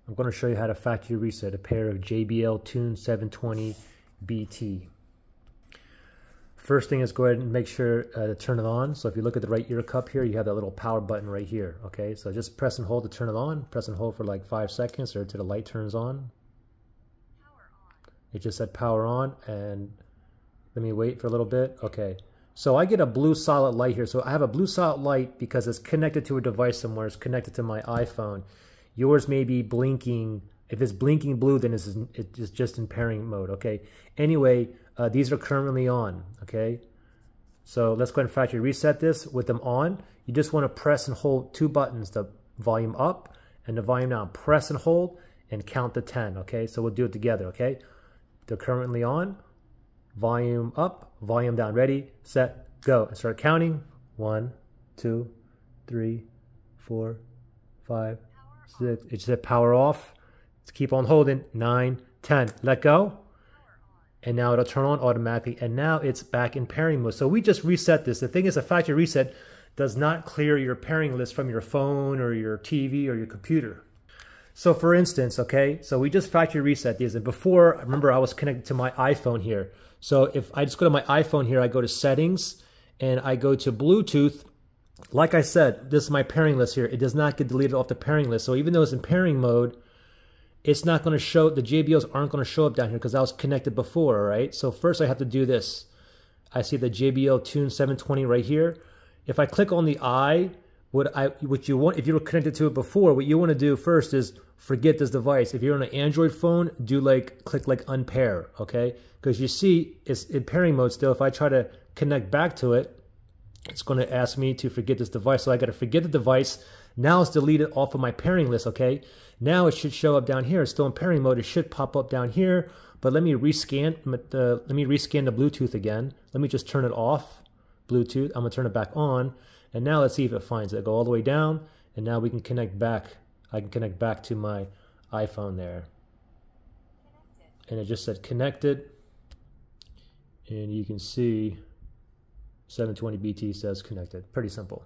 I'm going to show you how to factory reset a pair of JBL TUNE 720 BT. First thing is go ahead and make sure to turn it on. So if you look at the right ear cup here, you have that little power button right here. Okay, so just press and hold to turn it on. Press and hold for like 5 seconds or until the light turns on. Power on. It just said power on, and let me wait for a little bit. Okay, so I get a blue solid light here. So I have a blue solid light because it's connected to a device somewhere. It's connected to my iPhone. Yours may be blinking. If it's blinking blue, then it's just in pairing mode, okay? Anyway, these are currently on, okay? So let's go ahead and factory reset this with them on. You just want to press and hold 2 buttons, the volume up and the volume down. Press and hold and count to 10, okay? So we'll do it together, okay? They're currently on. Volume up, volume down. Ready, set, go. And start counting. 1, 2, 3, 4, 5, 6. It said power off. Let's keep on holding. 9, 10. Let go. And now it'll turn on automatically. And now it's back in pairing mode. So we just reset this. The thing is, a factory reset does not clear your pairing list from your phone or your TV or your computer. So for instance, okay, so we just factory reset these. And before, remember, I was connected to my iPhone here. So if I just go to my iPhone here, I go to settings and I go to Bluetooth. Like I said, this is my pairing list here. It does not get deleted off the pairing list. So even though it's in pairing mode, it's not going to show, the JBLs aren't going to show up down here because I was connected before, all right? So first I have to do this. I see the JBL TUNE 720 right here. If I click on the eye, what you want, if you were connected to it before, what you want to do first is forget this device. If you're on an Android phone, do click unpair, okay? Because you see it's in pairing mode still. If I try to connect back to it, it's going to ask me to forget this device. So I got to forget the device. Now it's deleted off of my pairing list, okay? Now it should show up down here. It's still in pairing mode. It should pop up down here. But let me rescan the Bluetooth again. Let me just turn it off, Bluetooth. I'm going to turn it back on. And now let's see if it finds it. Go all the way down. And now we can connect back. I can connect back to my iPhone there. Connected. And it just said connected. And you can see 720 BT says connected. Pretty simple.